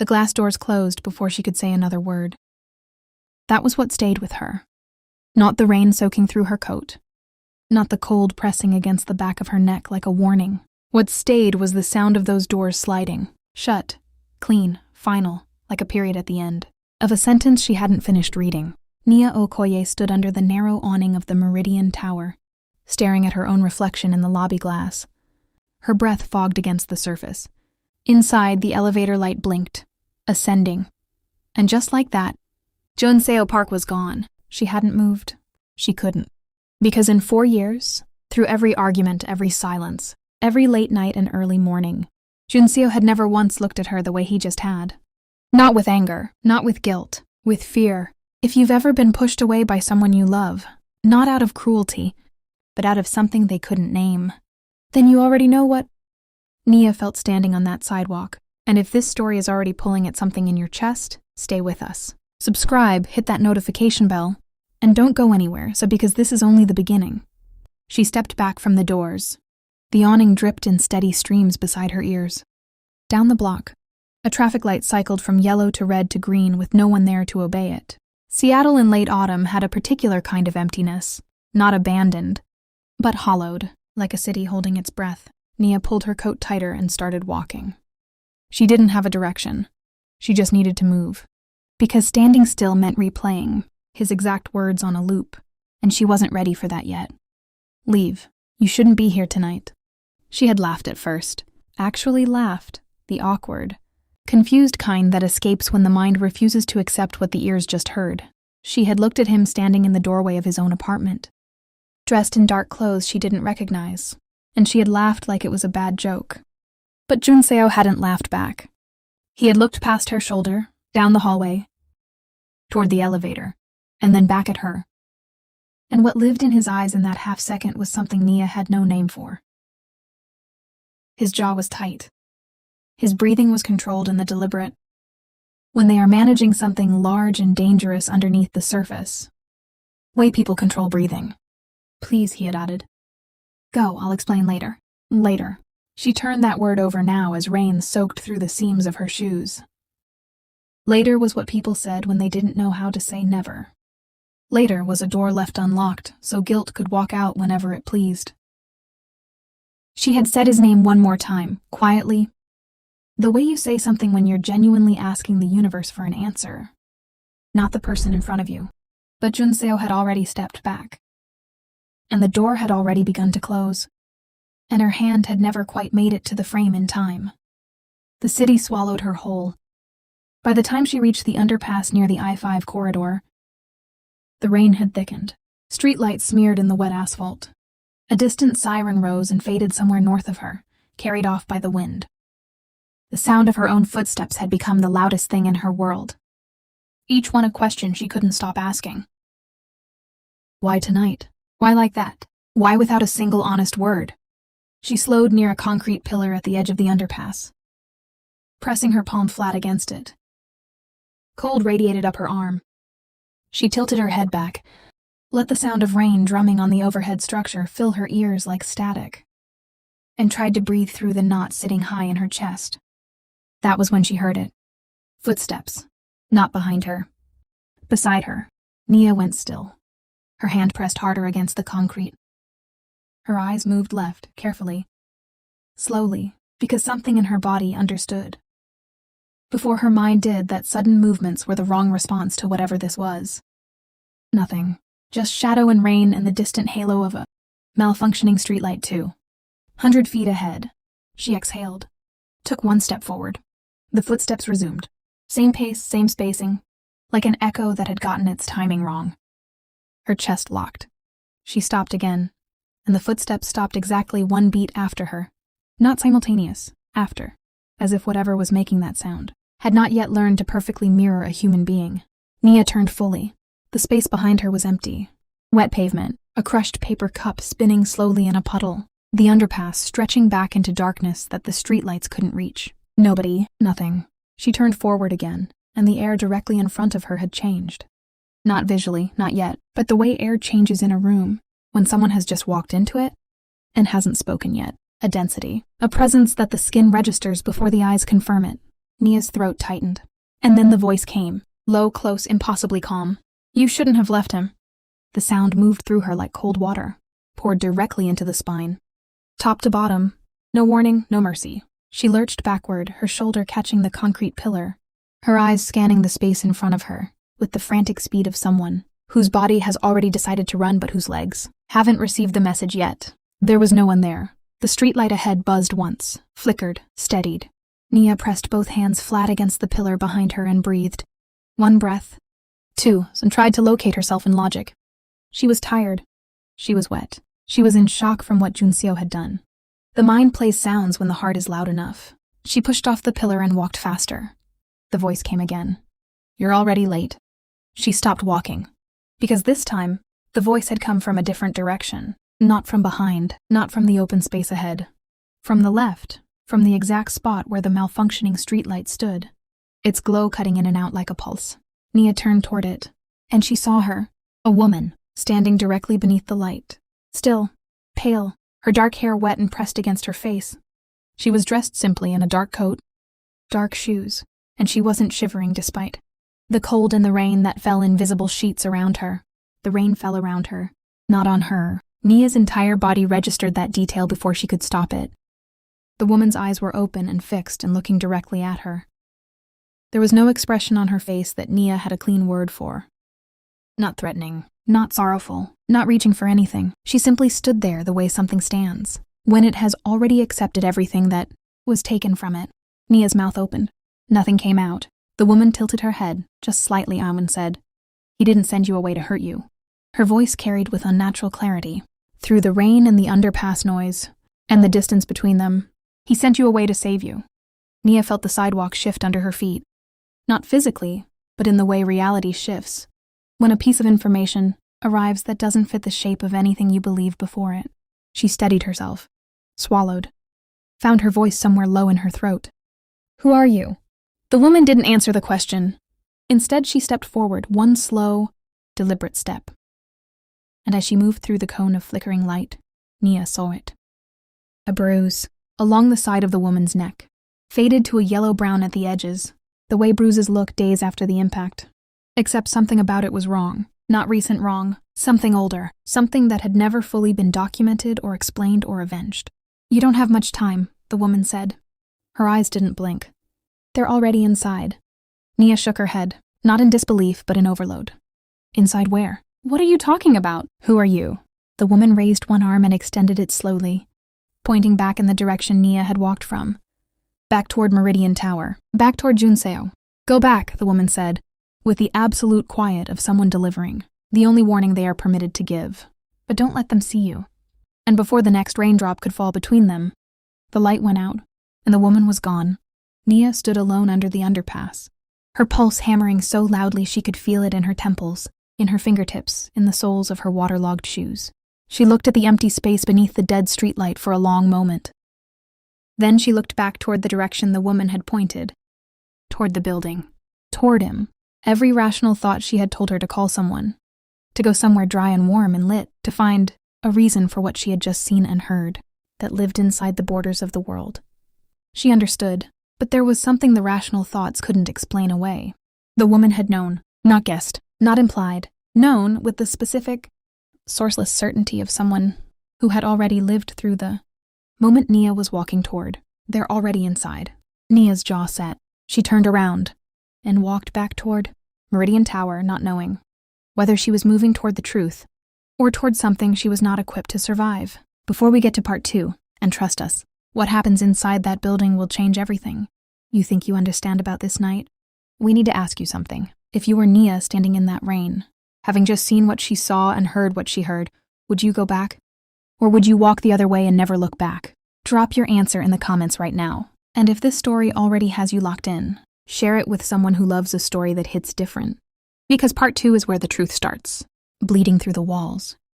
The glass doors closed before she could say another word. That was what stayed with her. Not the rain soaking through her coat. Not the cold pressing against the back of her neck like a warning. What stayed was the sound of those doors sliding, shut, clean, final, like a period at the end of a sentence she hadn't finished reading. Nia Okoye stood under the narrow awning of the Meridian Tower, staring at her own reflection in the lobby glass. Her breath fogged against the surface. Inside, the elevator light blinked, ascending. And just like that, Junseo Park was gone. She hadn't moved. She couldn't. Because in 4 years, through every argument, every silence, every late night and early morning, Junseo had never once looked at her the way he just had. Not with anger, not with guilt, with fear. If you've ever been pushed away by someone you love, not out of cruelty, but out of something they couldn't name, then you already know what. Nia felt standing on that sidewalk, and if this story is already pulling at something in your chest, stay with us. Subscribe, hit that notification bell, and don't go anywhere, because this is only the beginning. She stepped back from the doors. The awning dripped in steady streams beside her ears. Down the block, a traffic light cycled from yellow to red to green with no one there to obey it. Seattle in late autumn had a particular kind of emptiness, not abandoned, but hollowed, like a city holding its breath. Nia pulled her coat tighter and started walking. She didn't have a direction. She just needed to move. Because standing still meant replaying, his exact words on a loop, and she wasn't ready for that yet. Leave. You shouldn't be here tonight. She had laughed at first. Actually laughed. The awkward, confused kind that escapes when the mind refuses to accept what the ears just heard. She had looked at him standing in the doorway of his own apartment, dressed in dark clothes she didn't recognize, and she had laughed like it was a bad joke. But Junseo hadn't laughed back. He had looked past her shoulder, down the hallway, toward the elevator, and then back at her. And what lived in his eyes in that half-second was something Nia had no name for. His jaw was tight. His breathing was controlled and deliberate. When they are managing something large and dangerous underneath the surface. Way people control breathing. Please, he had added. Go, I'll explain later. Later. She turned that word over now as rain soaked through the seams of her shoes. Later was what people said when they didn't know how to say never. Later was a door left unlocked, so guilt could walk out whenever it pleased. She had said his name one more time, quietly. The way you say something when you're genuinely asking the universe for an answer. Not the person in front of you. But Junseo had already stepped back. And the door had already begun to close. And her hand had never quite made it to the frame in time. The city swallowed her whole. By the time she reached the underpass near the I-5 corridor, the rain had thickened. Streetlights smeared in the wet asphalt. A distant siren rose and faded somewhere north of her, carried off by the wind. The sound of her own footsteps had become the loudest thing in her world. Each one a question she couldn't stop asking. Why tonight? Why like that? Why without a single honest word? She slowed near a concrete pillar at the edge of the underpass, pressing her palm flat against it. Cold radiated up her arm. She tilted her head back, let the sound of rain drumming on the overhead structure fill her ears like static, and tried to breathe through the knot sitting high in her chest. That was when she heard it. Footsteps. Not behind her. Beside her. Nia went still. Her hand pressed harder against the concrete. Her eyes moved left, carefully. Slowly, because something in her body understood. Before her mind did, that sudden movements were the wrong response to whatever this was. Nothing. Just shadow and rain and the distant halo of a malfunctioning streetlight too. 100 feet ahead. She exhaled. Took one step forward. The footsteps resumed. Same pace, same spacing. Like an echo that had gotten its timing wrong. Her chest locked. She stopped again, and the footsteps stopped exactly one beat after her. Not simultaneous, after. As if whatever was making that sound had not yet learned to perfectly mirror a human being. Nia turned fully. The space behind her was empty. Wet pavement, a crushed paper cup spinning slowly in a puddle. The underpass stretching back into darkness that the streetlights couldn't reach. Nobody, nothing. She turned forward again, and the air directly in front of her had changed. Not visually, not yet, but the way air changes in a room when someone has just walked into it and hasn't spoken yet. A density, a presence that the skin registers before the eyes confirm it. Nia's throat tightened. And then the voice came, low, close, impossibly calm. You shouldn't have left him. The sound moved through her like cold water, poured directly into the spine. Top to bottom, no warning, no mercy. She lurched backward, her shoulder catching the concrete pillar, her eyes scanning the space in front of her, with the frantic speed of someone whose body has already decided to run but whose legs haven't received the message yet. There was no one there. The streetlight ahead buzzed once, flickered, steadied. Nia pressed both hands flat against the pillar behind her and breathed. 1 breath, 2, and tried to locate herself in logic. She was tired. She was wet. She was in shock from what Junseo had done. The mind plays sounds when the heart is loud enough. She pushed off the pillar and walked faster. The voice came again. You're already late. She stopped walking. Because this time, the voice had come from a different direction. Not from behind, not from the open space ahead. From the left, from the exact spot where the malfunctioning streetlight stood. Its glow cutting in and out like a pulse. Nia turned toward it, and she saw her, a woman, standing directly beneath the light. Still, pale, her dark hair wet and pressed against her face. She was dressed simply in a dark coat, dark shoes, and she wasn't shivering despite the cold and the rain that fell in visible sheets around her. The rain fell around her, not on her. Nia's entire body registered that detail before she could stop it. The woman's eyes were open and fixed and looking directly at her. There was no expression on her face that Nia had a clean word for. Not threatening, not sorrowful, not reaching for anything. She simply stood there the way something stands, when it has already accepted everything that was taken from it. Nia's mouth opened. Nothing came out. The woman tilted her head, just slightly, and said, He didn't send you away to hurt you. Her voice carried with unnatural clarity. Through the rain and the underpass noise, and the distance between them, he sent you away to save you. Nia felt the sidewalk shift under her feet. Not physically, but in the way reality shifts. When a piece of information arrives that doesn't fit the shape of anything you believed before it. She steadied herself, swallowed, found her voice somewhere low in her throat. Who are you? The woman didn't answer the question. Instead, she stepped forward, one slow, deliberate step. And as she moved through the cone of flickering light, Nia saw it. A bruise, along the side of the woman's neck, faded to a yellow-brown at the edges, the way bruises look days after the impact. Except something about it was wrong. Not recent wrong, something older, something that had never fully been documented or explained or avenged. You don't have much time, the woman said. Her eyes didn't blink. They're already inside. Nia shook her head, not in disbelief but in overload. Inside where? What are you talking about? Who are you? The woman raised one arm and extended it slowly, pointing back in the direction Nia had walked from. Back toward Meridian Tower, back toward Junseo. Go back, the woman said, with the absolute quiet of someone delivering, the only warning they are permitted to give. But don't let them see you. And before the next raindrop could fall between them, the light went out, and the woman was gone. Nia stood alone under the underpass, her pulse hammering so loudly she could feel it in her temples, in her fingertips, in the soles of her waterlogged shoes. She looked at the empty space beneath the dead streetlight for a long moment. Then she looked back toward the direction the woman had pointed, toward the building, toward him. Every rational thought she had told her to call someone, to go somewhere dry and warm and lit, to find a reason for what she had just seen and heard, that lived inside the borders of the world. She understood, but there was something the rational thoughts couldn't explain away. The woman had known, not guessed, not implied, known with the specific, sourceless certainty of someone who had already lived through the moment Nia was walking toward. They're already inside. Nia's jaw set. She turned around and walked back toward Meridian Tower, not knowing whether she was moving toward the truth or toward something she was not equipped to survive. Before we get to part 2, and trust us, what happens inside that building will change everything. You think you understand about this night? We need to ask you something. If you were Nia standing in that rain, having just seen what she saw and heard what she heard, would you go back? Or would you walk the other way and never look back? Drop your answer in the comments right now. And if this story already has you locked in, share it with someone who loves a story that hits different. Because part 2 is where the truth starts, bleeding through the walls.